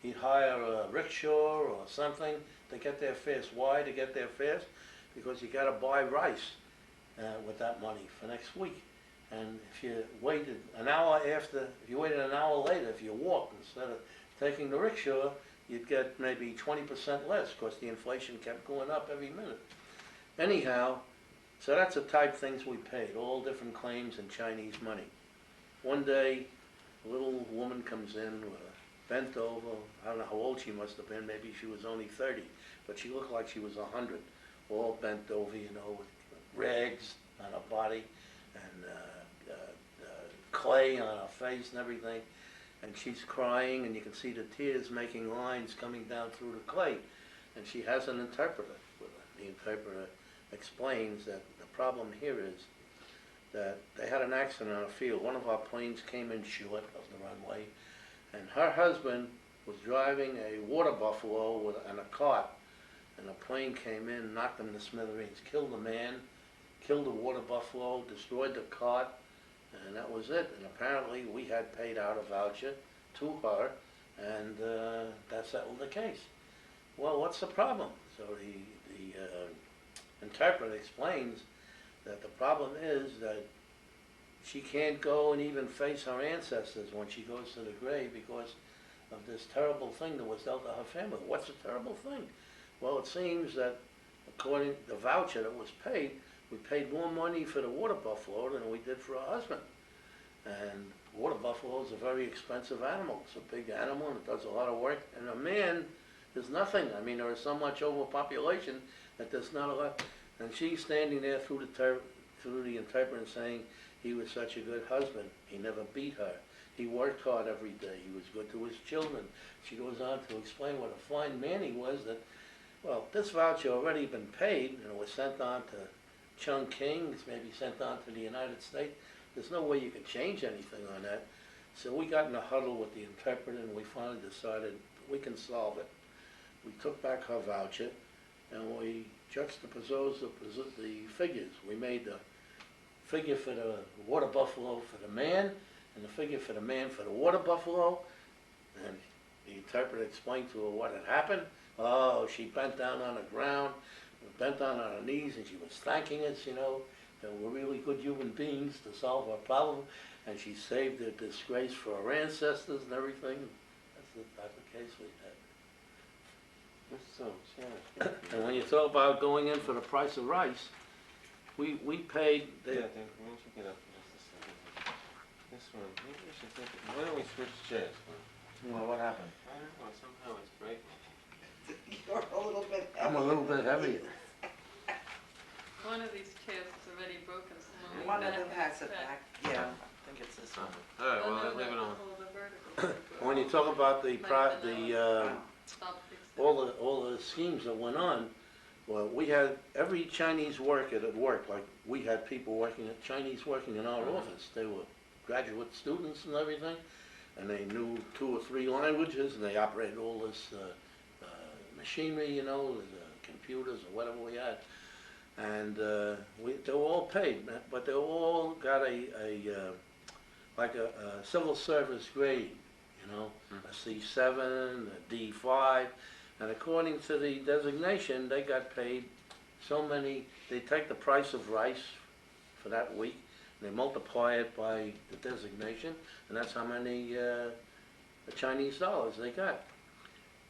he'd hire a rickshaw or something to get there fast. Why to get there fast? Because you got to buy rice with that money for next week. And if you waited an hour after, if you waited an hour later, if you walked instead of taking the rickshaw, you'd get maybe 20% less because the inflation kept going up every minute. Anyhow, so that's the type of things we paid, all different claims in Chinese money. One day, a little woman comes in with a bent over, I don't know how old she must have been, maybe she was only 30, but she looked like she was 100, all bent over, you know, with rags on her body and clay on her face and everything. And she's crying, and you can see the tears making lines coming down through the clay. And she has an interpreter with her. The interpreter explains that the problem here is that they had an accident on a field. One of our planes came in short of the runway, and her husband was driving a water buffalo in a cart, and a plane came in, knocked him to smithereens, killed the man, killed the water buffalo, destroyed the cart, and that was it. And apparently we had paid out a voucher to her, and that settled the case. Well, what's the problem? So the interpreter explains that the problem is that she can't go and even face her ancestors when she goes to the grave because of this terrible thing that was dealt to her family. What's a terrible thing? Well, it seems that according to the voucher that was paid, we paid more money for the water buffalo than we did for her husband. And water buffalo is a very expensive animal. It's a big animal and it does a lot of work. And a man is nothing. I mean, there is so much overpopulation that there's not a lot. And she's standing there through the interpreter saying he was such a good husband. He never beat her. He worked hard every day. He was good to his children. She goes on to explain what a fine man he was. That, well, this voucher already been paid and it was sent on to Chongqing. It's maybe sent on to the United States. There's no way you can change anything on that. So we got in a huddle with the interpreter and we finally decided we can solve it. We took back her voucher and we juxtaposed the figures. We made the figure for the water buffalo for the man and the figure for the man for the water buffalo. And the interpreter explained to her what had happened. Oh, she bent down on the ground, bent down on her knees, and she was thanking us, you know, that we're really good human beings to solve our problem. And she saved the disgrace for her ancestors and everything. That's the type of case we had. So, yeah. And when you talk about going in for the price of rice, we paid. Yeah, I think we should get up just a second. This one, maybe we should take it. Why don't we switch chairs? Well, what happened? I don't know, somehow it's breaking. You're a little bit heavy. I'm a little bit heavier. One of these chairs is already broken, so we'll One leave of them that has it back. Yeah, I think it's this one. All right, Oh, well, no, leave it no, on. all the verticals. When you talk about Stop fixing. all the schemes that went on, well, we had every Chinese worker that worked, like we had people working at Chinese working in our office. They were graduate students and everything, and they knew 2 or 3 languages, and they operated all this machinery, you know, the computers or whatever we had. And they were all paid, but they all got a civil service grade, you know, a C7, a D5, and according to the designation, they got paid so many. They take the price of rice for that week, and they multiply it by the designation, and that's how many Chinese dollars they got.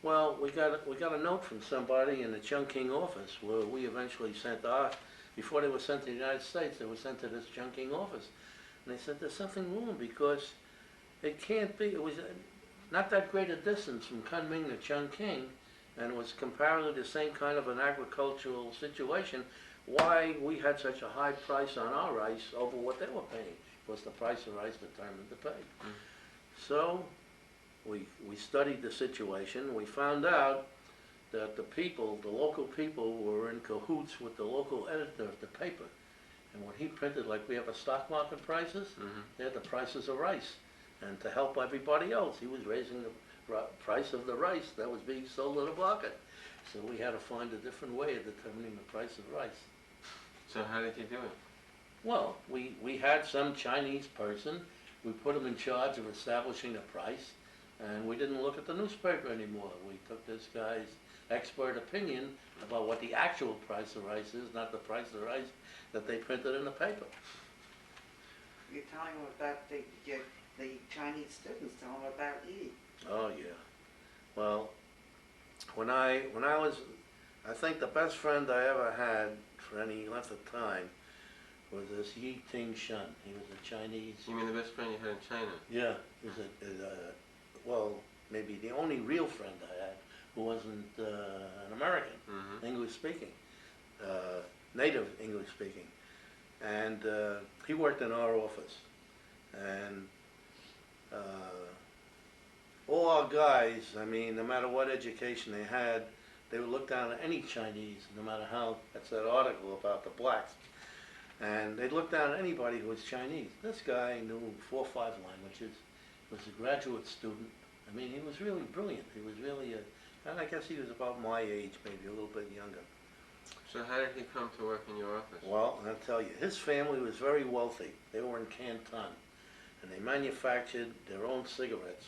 Well, we got a note from somebody in the Chongqing office where we eventually sent before they were sent to the United States, they were sent to this Chongqing office. And they said, there's something wrong because it can't be, it was not that great a distance from Kunming to Chongqing, and it was comparatively the same kind of an agricultural situation. Why we had such a high price on our rice over what they were paying was the price of rice determined the pay. So we studied the situation. We found out that the local people were in cahoots with the local editor of the paper. And when he printed, like we have a stock market prices, they had the prices of rice. And to help everybody else, he was raising the price of the rice that was being sold in the market. So we had to find a different way of determining the price of rice. So how did you do it? Well, we had some Chinese person. We put him in charge of establishing a price. And we didn't look at the newspaper anymore. We took this guy's expert opinion about what the actual price of rice is, not the price of rice that they printed in the paper. You're telling them about the Chinese students, tell them about eating. Oh, yeah. Well, when I was, I think the best friend I ever had for any length of time was this Yi Ting Shun. He was a Chinese. You mean the best friend you had in China? Yeah, he was well, maybe the only real friend I had who wasn't an American, Mm-hmm. English speaking, native English speaking. And he worked in our office. And all our guys, I mean, no matter what education they had, they would look down at any Chinese, no matter how, that's that article about the blacks. And they'd look down at anybody who was Chinese. This guy knew 4 or 5 languages, was a graduate student. I mean, he was really brilliant. He was really and I guess he was about my age, maybe a little bit younger. So how did he come to work in your office? Well, I'll tell you, his family was very wealthy. They were in Canton, and they manufactured their own cigarettes.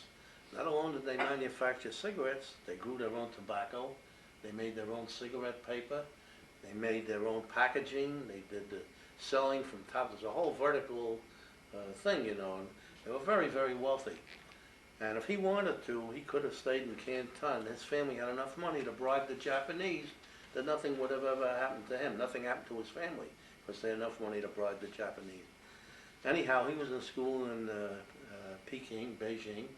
Not alone did they manufacture cigarettes, they grew their own tobacco, they made their own cigarette paper, they made their own packaging, they did the selling from top. There's a whole vertical thing, you know, and they were very, very wealthy. And if he wanted to, he could have stayed in Canton. His family had enough money to bribe the Japanese that nothing would have ever happened to him. Nothing happened to his family because they had enough money to bribe the Japanese. Anyhow, he was in school in Peking, Beijing,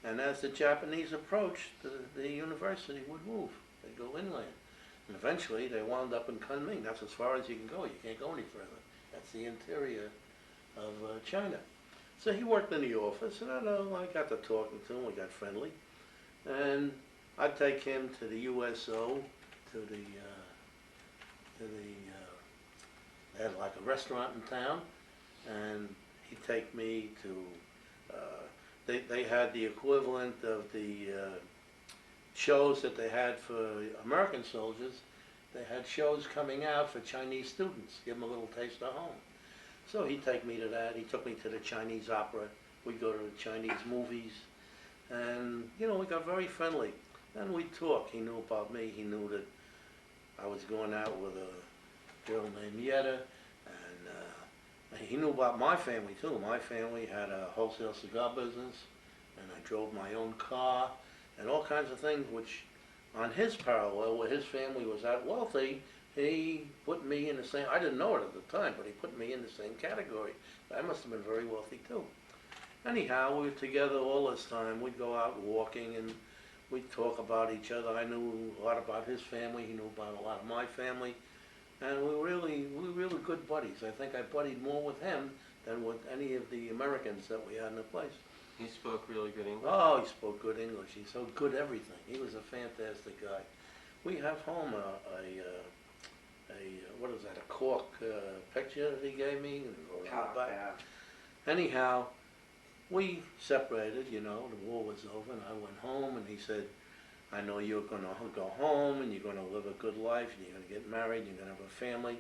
and as the Japanese approached, the university would move. They'd go inland. And eventually, they wound up in Kunming. That's as far as you can go. You can't go any further. That's the interior of China. So he worked in the office, and I got to talking to him. We got friendly. And I'd take him to the USO, they had like a restaurant in town, and he'd take me to, they had the equivalent of the shows that they had for American soldiers. They had shows coming out for Chinese students, give them a little taste of home. So he'd take me to that. He took me to the Chinese opera. We'd go to the Chinese movies. And, you know, we got very friendly. And we'd talk. He knew about me. He knew that I was going out with a girl named Yetta. And he knew about my family, too. My family had a wholesale cigar business. And I drove my own car. And all kinds of things which, on his parallel, where his family was that wealthy, he put me in the same, I didn't know it at the time, but he put me in the same category. I must have been very wealthy too. Anyhow, we were together all this time. We'd go out walking and we'd talk about each other. I knew a lot about his family. He knew about a lot of my family. And we were really good buddies. I think I buddied more with him than with any of the Americans that we had in the place. He spoke really good English? Oh, he spoke good English. He's so good everything. He was a fantastic guy. We have home what is that, a cork picture that he gave me? And wrote on the back. Anyhow, we separated, you know, the war was over, and I went home, and he said, I know you're going to go home, and you're going to live a good life, and you're going to get married, and you're going to have a family.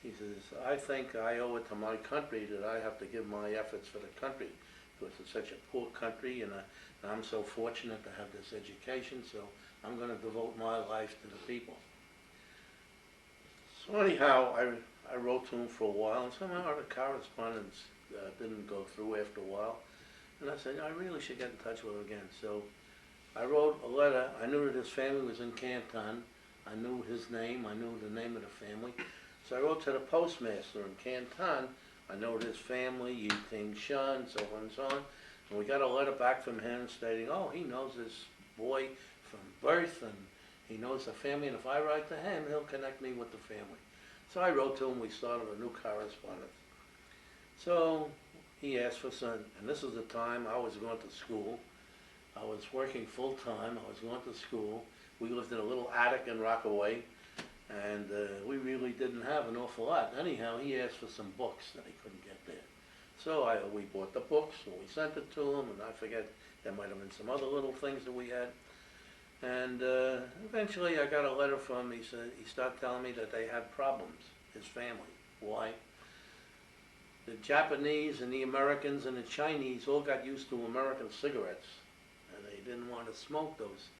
He says, I think I owe it to my country that I have to give my efforts for the country, because it's such a poor country, and I'm so fortunate to have this education, so I'm going to devote my life to the people. So anyhow, I wrote to him for a while, and somehow the correspondence didn't go through after a while. And I said, I really should get in touch with him again. So I wrote a letter. I knew that his family was in Canton. I knew his name. I knew the name of the family. So I wrote to the postmaster in Canton. I know his family, Yi Ting Shun, so on and so on. And we got a letter back from him stating, oh, he knows this boy from birth, and he knows the family, and if I write to him, he'll connect me with the family. So I wrote to him. We started a new correspondence. So he asked for some, and this was the time I was going to school. I was working full time. I was going to school. We lived in a little attic in Rockaway, and we really didn't have an awful lot. Anyhow, he asked for some books that he couldn't get there. So we bought the books, and we sent it to him, and I forget, there might have been some other little things that we had. And eventually I got a letter from him. He started telling me that they had problems, his family. Why? The Japanese and the Americans and the Chinese all got used to American cigarettes. And they didn't want to smoke those